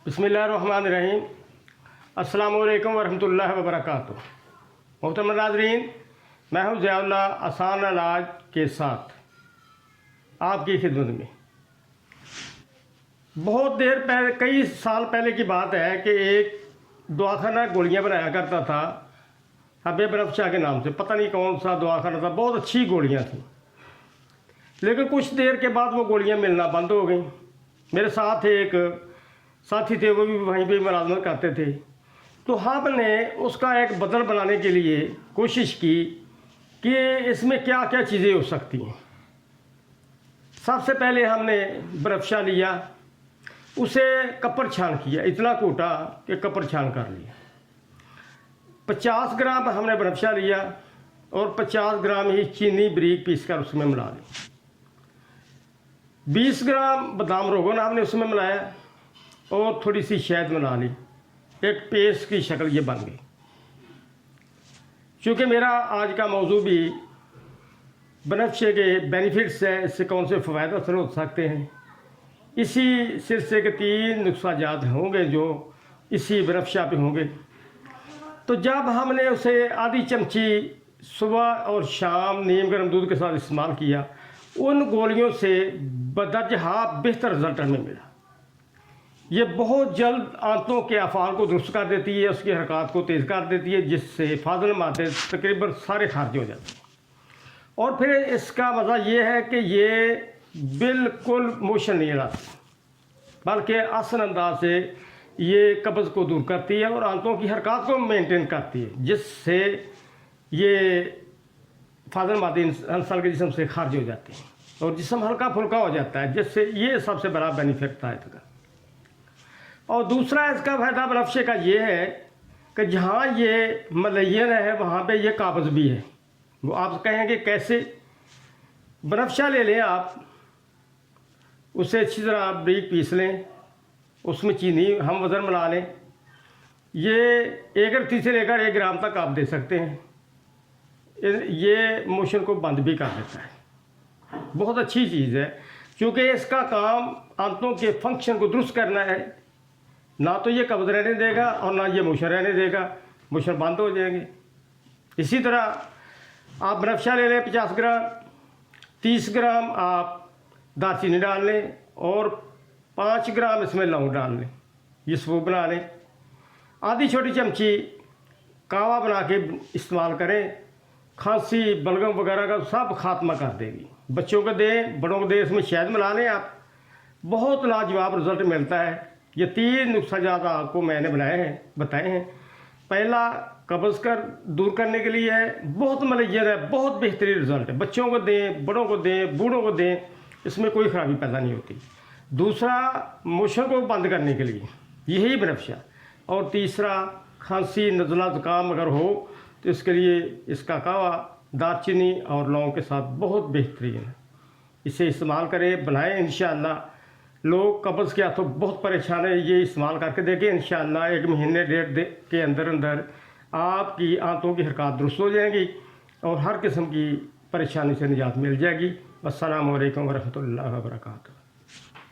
बिस्मिल्लाहिर्रहमानिर्रहीम। अस्सलामु अलैकुम वरहमतुल्लाहि वबरकातुहू। मोहतरम नाज़रीन, मैं हूँ ज़ियाउल्लाह आसान इलाज के साथ आपकी खिदमत में। बहुत देर पहले, कई साल पहले की बात है कि एक दवाखाना गोलियाँ बनाया करता था हबीब रफ्शा के नाम से। पता नहीं कौन सा दवाखाना था, बहुत अच्छी गोलियाँ थी। लेकिन कुछ देर के बाद वो गोलियाँ मिलना बंद हो गई। मेरे साथ एक साथी थे, वो भी वहीं पे मुलाजमत करते थे। तो हमने उसका एक बदल बनाने के लिए कोशिश की कि इसमें क्या क्या चीज़ें हो सकती हैं। सबसे पहले हमने बरफशा लिया, उसे कपर छान किया, इतना कूटा कि कपर छान कर लिया। 50 ग्राम हमने बरफशा लिया और 50 ग्राम ही चीनी बारीक पीस कर उसमें मिला दी। 20 ग्राम बादाम रोगन हमने उसमें मिलाया और थोड़ी सी शहद मिला ली। एक पेस्ट की शक्ल ये बन गई। क्योंकि मेरा आज का मौजू भी बनफशे के बेनिफिट्स है, इससे कौन से फ़वायद हासिल हो सकते हैं, इसी सिलसिले के 3 नुस्ख़ाजात होंगे जो इसी बनफशा पे होंगे। तो जब हमने उसे आधी चमची सुबह और शाम नीम गर्म दूध के साथ इस्तेमाल किया, उन गोलियों से बदरजहा बेहतर रिज़ल्ट हमें मिला। ये बहुत जल्द आंतों के अफ़ाल को दुरुस्त कर देती है, उसकी हरकत को तेज़ कर देती है, जिससे फाजिल मादे तकरीबन सारे खारिज हो जाते हैं। और फिर इसका मज़ा ये है कि ये बिल्कुल मोशन नहीं लाती, बल्कि आसान अंदाज से ये कब्ज़ को दूर करती है और आंतों की हरकत को मेंटेन करती है, जिससे ये फाजिल मादे इंसान के जिस्म से खारिज हो जाते हैं और जिस्म हल्का फुल्का हो जाता है, जिससे ये सबसे बड़ा बेनिफिट था इसका। और दूसरा इसका फ़ायदा बनफशे का ये है कि जहाँ ये मलयन है वहाँ पे ये काबज़ भी है। वो आप कहेंगे कैसे? बनफशा ले लें आप, उसे अच्छी तरह बारीक पीस लें, उसमें चीनी हम वज़न मिला लें। ये 1 अरती से लेकर 1 ग्राम तक आप दे सकते हैं। ये मोशन को बंद भी कर देता है। बहुत अच्छी चीज़ है, क्योंकि इसका काम आंतों के फंक्शन को दुरुस्त करना है। ना तो ये कब्ज़ रहने देगा और ना ये मोशन रहने देगा, मोशन बंद हो जाएंगे। इसी तरह आप बनफशा ले लें 50 ग्राम, 30 ग्राम आप दालचीनी डाल लें और 5 ग्राम इसमें लौंग डाल लें। ये सबूत बना लें। आधी छोटी चमची कावा बना के इस्तेमाल करें। खांसी बलगम वगैरह का सब खात्मा कर देगी। बच्चों को दें, बड़ों को दें, इसमें शहद मिला लें आप, बहुत लाजवाब रिज़ल्ट मिलता है। ये 3 नुस्ख़ाजात आपको मैंने बताए हैं। पहला कब्ज़ कर दूर करने के लिए है, बहुत मलयन है, बहुत बेहतरीन रिज़ल्ट है। बच्चों को दें, बड़ों को दें, बूढ़ों को दें, इसमें कोई ख़राबी पैदा नहीं होती। दूसरा मोशन को बंद करने के लिए यही बनफशा। और तीसरा खांसी नज़ला ज़ुकाम अगर हो तो इसके लिए इसका कावा दालचीनी और लौंग के साथ बहुत बेहतरीन है। इसे इस्तेमाल करें, बनाएं। इंशाअल्लाह लोग कब्ज़ के हाथों बहुत परेशान है, ये इस्तेमाल करके देखें। इंशाअल्लाह 1 महीने 1.5 के अंदर अंदर आपकी आंतों की हरकत दुरुस्त हो जाएंगी और हर किस्म की परेशानी से निजात मिल जाएगी। अस्सलामु अलैकुम वरहमतुल्लाहि वबरकातुहू।